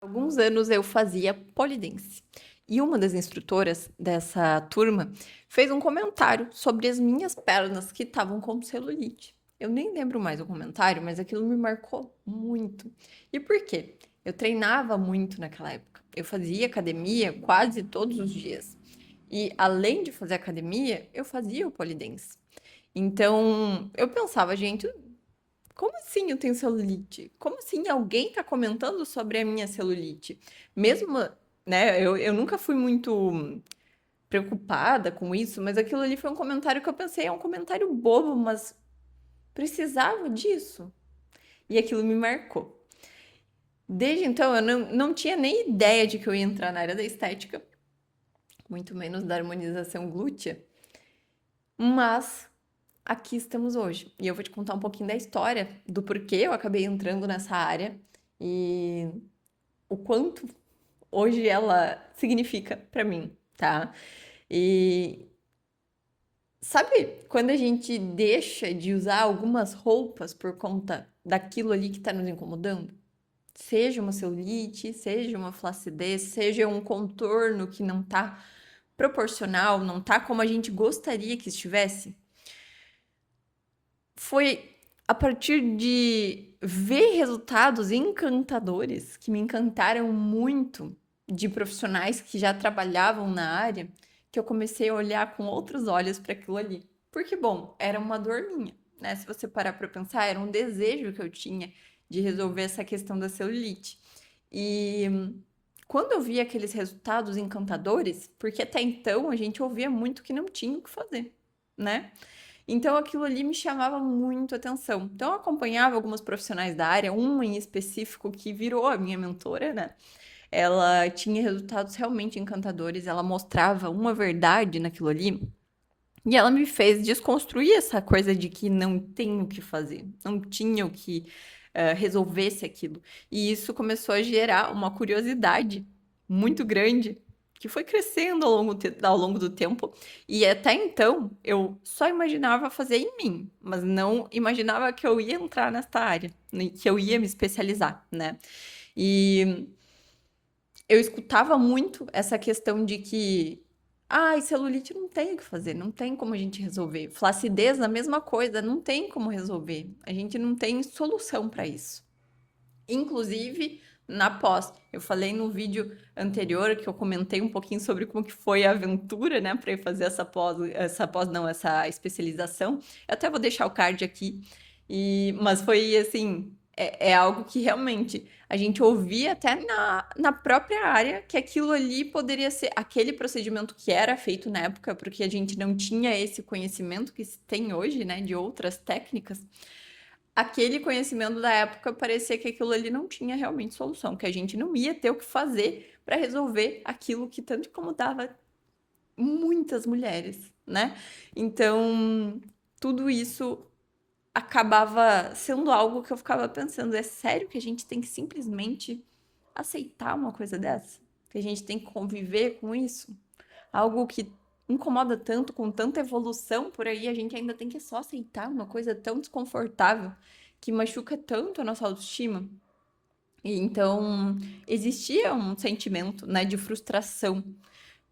Alguns anos eu fazia pole dance. E uma das instrutoras dessa turma fez um comentário sobre as minhas pernas que estavam com celulite. Eu nem lembro mais o comentário, mas aquilo me marcou muito. E por quê? Eu treinava muito naquela época. Eu fazia academia quase todos os dias. E além de fazer academia, eu fazia o pole dance. Então, eu pensava, gente, como assim eu tenho celulite? Como assim alguém está comentando sobre a minha celulite? Mesmo, né, eu nunca fui muito preocupada com isso, mas aquilo ali foi um comentário que eu pensei, é um comentário bobo, mas precisava disso. E aquilo me marcou. Desde então, eu não tinha nem ideia de que eu ia entrar na área da estética, muito menos da harmonização glútea, mas aqui estamos hoje. E eu vou te contar um pouquinho da história, do porquê eu acabei entrando nessa área e o quanto hoje ela significa pra mim, tá? E sabe quando a gente deixa de usar algumas roupas por conta daquilo ali que tá nos incomodando? Seja uma celulite, seja uma flacidez, seja um contorno que não tá proporcional, não tá como a gente gostaria que estivesse. Foi a partir de ver resultados encantadores que me encantaram muito de profissionais que já trabalhavam na área, que eu comecei a olhar com outros olhos para aquilo ali. Porque, bom, era uma dor minha, né? Se você parar para pensar, era um desejo que eu tinha de resolver essa questão da celulite. E quando eu vi aqueles resultados encantadores, porque até então a gente ouvia muito que não tinha o que fazer, né? Então aquilo ali me chamava muito atenção. Então eu acompanhava algumas profissionais da área, uma em específico que virou a minha mentora, né? Ela tinha resultados realmente encantadores, ela mostrava uma verdade naquilo ali. E ela me fez desconstruir essa coisa de que não tem o que fazer, não tinha o que resolvesse aquilo. E isso começou a gerar uma curiosidade muito grande, que foi crescendo ao longo do tempo. E até então, eu só imaginava fazer em mim, mas não imaginava que eu ia entrar nesta área, né, que eu ia me especializar, né? E eu escutava muito essa questão de que, ai, celulite não tem o que fazer, não tem como a gente resolver. Flacidez, a mesma coisa, não tem como resolver. A gente não tem solução para isso. Inclusive, na pós, eu falei no vídeo anterior que eu comentei um pouquinho sobre como que foi a aventura, né, para ir fazer essa especialização. Eu até vou deixar o card aqui. Mas foi assim, é algo que realmente a gente ouvia até na própria área que aquilo ali poderia ser aquele procedimento que era feito na época, porque a gente não tinha esse conhecimento que se tem hoje, né, de outras técnicas. Aquele conhecimento da época parecia que aquilo ali não tinha realmente solução, que a gente não ia ter o que fazer para resolver aquilo que tanto incomodava muitas mulheres, né? Então, tudo isso acabava sendo algo que eu ficava pensando, é sério que a gente tem que simplesmente aceitar uma coisa dessa? Que a gente tem que conviver com isso? Algo que incomoda tanto, com tanta evolução por aí, a gente ainda tem que só aceitar uma coisa tão desconfortável que machuca tanto a nossa autoestima. E então, existia um sentimento, né, de frustração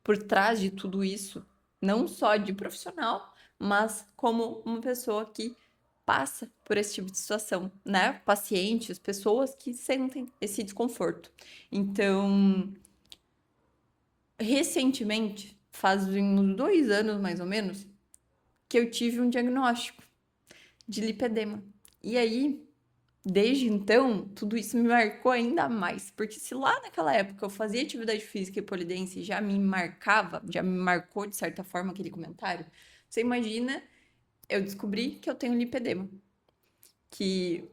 por trás de tudo isso, não só de profissional, mas como uma pessoa que passa por esse tipo de situação, né? Pacientes, pessoas que sentem esse desconforto. Então, recentemente, faz uns 2 anos mais ou menos, que eu tive um diagnóstico de lipedema. E aí, desde então, tudo isso me marcou ainda mais, porque se lá naquela época eu fazia atividade física e polidense já me marcava, já me marcou de certa forma aquele comentário, você imagina, eu descobri que eu tenho lipedema, que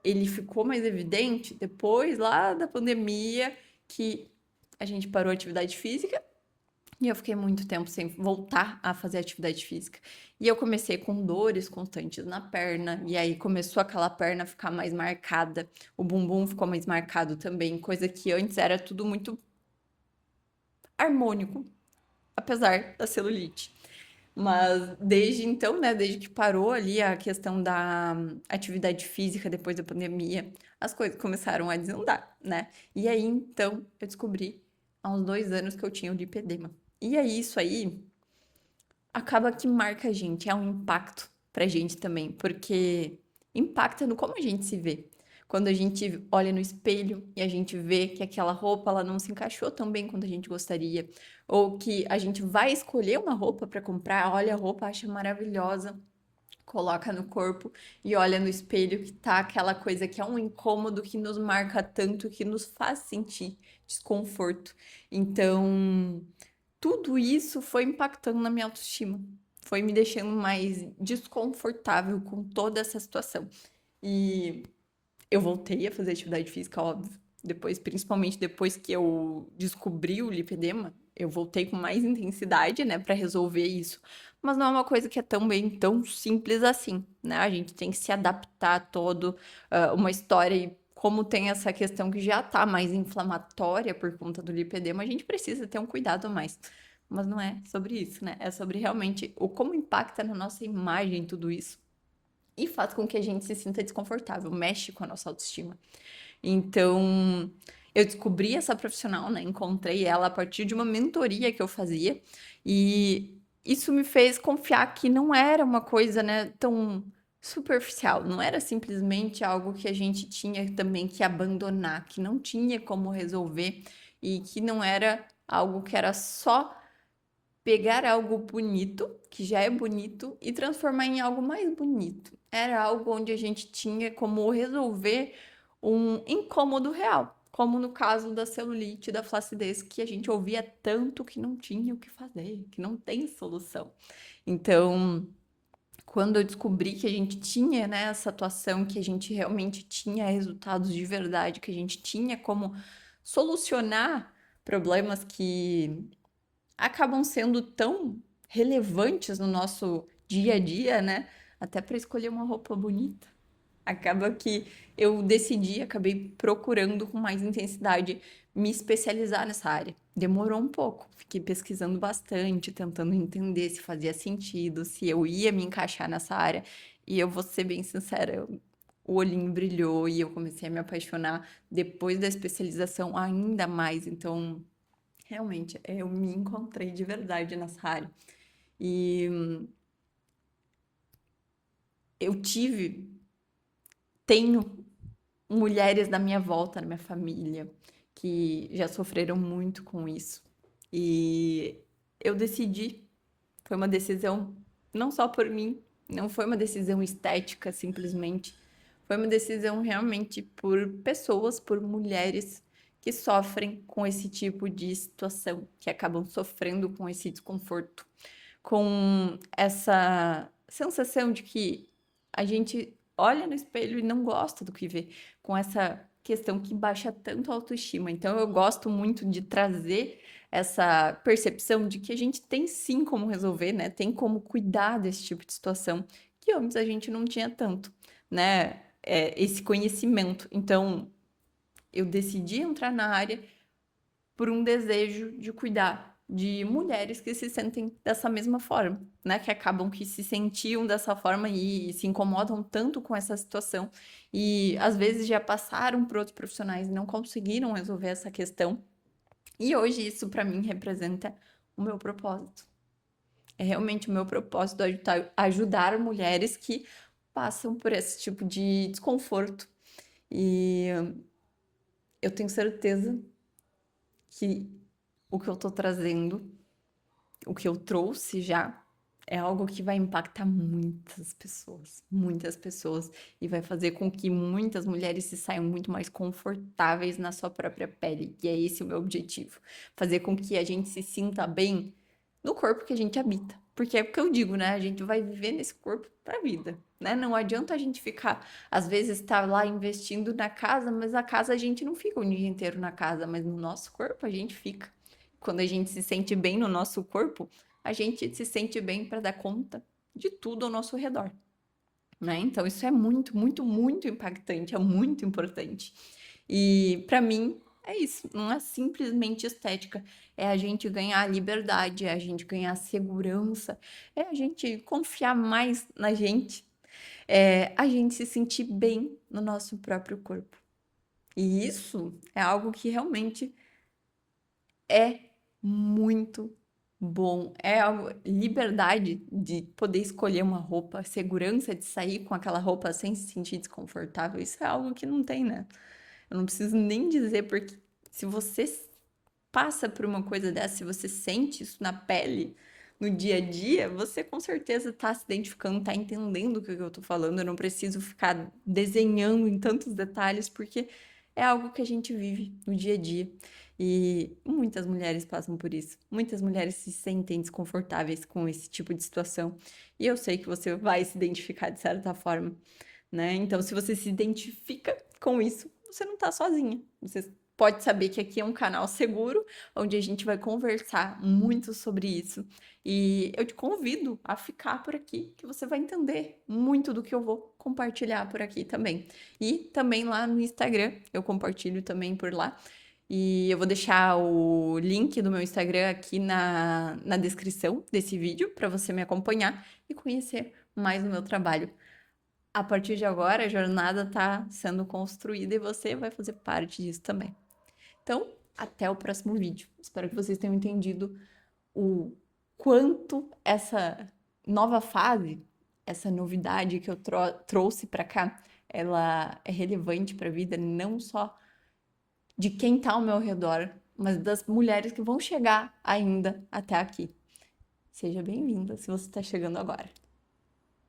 ele ficou mais evidente depois lá da pandemia, que a gente parou a atividade física. E eu fiquei muito tempo sem voltar a fazer atividade física. E eu comecei com dores constantes na perna, e aí começou aquela perna a ficar mais marcada, o bumbum ficou mais marcado também, coisa que antes era tudo muito harmônico, apesar da celulite. Mas desde então, né, desde que parou ali a questão da atividade física depois da pandemia, as coisas começaram a desandar, né? E aí, então, eu descobri há uns 2 anos que eu tinha o lipedema. E aí, isso aí acaba que marca a gente, é um impacto pra gente também, porque impacta no como a gente se vê. Quando a gente olha no espelho e a gente vê que aquela roupa ela não se encaixou tão bem quanto a gente gostaria, ou que a gente vai escolher uma roupa para comprar, olha a roupa, acha maravilhosa, coloca no corpo e olha no espelho que tá aquela coisa que é um incômodo que nos marca tanto, que nos faz sentir desconforto. Então, tudo isso foi impactando na minha autoestima, foi me deixando mais desconfortável com toda essa situação. E eu voltei a fazer atividade física, óbvio. Depois, principalmente depois que eu descobri o lipedema, eu voltei com mais intensidade, né, para resolver isso. Mas não é uma coisa que é tão bem, tão simples assim, né? A gente tem que se adaptar a todo uma história e como tem essa questão que já tá mais inflamatória por conta do lipedema, a gente precisa ter um cuidado a mais. Mas não é sobre isso, né? É sobre realmente o como impacta na nossa imagem tudo isso e faz com que a gente se sinta desconfortável, mexe com a nossa autoestima. Então, eu descobri essa profissional, né? Encontrei ela a partir de uma mentoria que eu fazia e isso me fez confiar que não era uma coisa, né, tão superficial, não era simplesmente algo que a gente tinha também que abandonar, que não tinha como resolver e que não era algo que era só pegar algo bonito, que já é bonito, e transformar em algo mais bonito. Era algo onde a gente tinha como resolver um incômodo real, como no caso da celulite, da flacidez, que a gente ouvia tanto que não tinha o que fazer, que não tem solução. Então, quando eu descobri que a gente tinha, né, essa atuação, que a gente realmente tinha resultados de verdade, que a gente tinha como solucionar problemas que acabam sendo tão relevantes no nosso dia a dia, né? Até para escolher uma roupa bonita. Acaba que eu decidi, acabei procurando com mais intensidade me especializar nessa área. Demorou um pouco, fiquei pesquisando bastante, tentando entender se fazia sentido, se eu ia me encaixar nessa área. E eu vou ser bem sincera, o olhinho brilhou e eu comecei a me apaixonar depois da especialização ainda mais. Então, realmente, eu me encontrei de verdade nessa área. E eu tenho mulheres da minha volta, na minha família, que já sofreram muito com isso. E eu decidi, foi uma decisão não só por mim, não foi uma decisão estética simplesmente, foi uma decisão realmente por pessoas, por mulheres que sofrem com esse tipo de situação, que acabam sofrendo com esse desconforto, com essa sensação de que a gente olha no espelho e não gosta do que vê, com essa questão que baixa tanto a autoestima. Então, eu gosto muito de trazer essa percepção de que a gente tem sim como resolver, né? Tem como cuidar desse tipo de situação que antes a gente não tinha tanto, né? Esse conhecimento. Então, eu decidi entrar na área por um desejo de cuidar de mulheres que se sentem dessa mesma forma, né? Que acabam que se sentiam dessa forma e se incomodam tanto com essa situação e às vezes já passaram por outros profissionais e não conseguiram resolver essa questão. E hoje isso para mim representa o meu propósito. É realmente o meu propósito ajudar mulheres que passam por esse tipo de desconforto. E eu tenho certeza que o que eu tô trazendo, o que eu trouxe já, é algo que vai impactar muitas pessoas, e vai fazer com que muitas mulheres se saiam muito mais confortáveis na sua própria pele. E é esse o meu objetivo, fazer com que a gente se sinta bem no corpo que a gente habita. Porque é o que eu digo, né? A gente vai viver nesse corpo pra vida, né? Não adianta a gente ficar, às vezes, estar lá investindo na casa, mas a casa a gente não fica o dia inteiro na casa, mas no nosso corpo a gente fica. Quando a gente se sente bem no nosso corpo, a gente se sente bem para dar conta de tudo ao nosso redor, né? Então isso é muito, muito, muito impactante, é muito importante. E para mim é isso, não é simplesmente estética, é a gente ganhar liberdade, é a gente ganhar segurança, é a gente confiar mais na gente, é a gente se sentir bem no nosso próprio corpo. E isso é algo que realmente é muito bom. É algo, liberdade de poder escolher uma roupa, segurança de sair com aquela roupa sem se sentir desconfortável. Isso é algo que não tem, né? Eu não preciso nem dizer, porque se você passa por uma coisa dessa, se você sente isso na pele, no dia a dia, você com certeza tá se identificando, tá entendendo o que eu tô falando. Eu não preciso ficar desenhando em tantos detalhes, porque é algo que a gente vive no dia a dia. E muitas mulheres passam por isso. Muitas mulheres se sentem desconfortáveis com esse tipo de situação. E eu sei que você vai se identificar de certa forma, né? Então, se você se identifica com isso, você não tá sozinha. Você pode saber que aqui é um canal seguro, onde a gente vai conversar muito sobre isso. E eu te convido a ficar por aqui, que você vai entender muito do que eu vou compartilhar por aqui também. E também lá no Instagram, eu compartilho também por lá. E eu vou deixar o link do meu Instagram aqui na descrição desse vídeo para você me acompanhar e conhecer mais o meu trabalho. A partir de agora, a jornada está sendo construída e você vai fazer parte disso também. Então, até o próximo vídeo. Espero que vocês tenham entendido o quanto essa nova fase, essa novidade que eu trouxe para cá, ela é relevante para a vida não só de quem está ao meu redor, mas das mulheres que vão chegar ainda até aqui. Seja bem-vinda se você está chegando agora.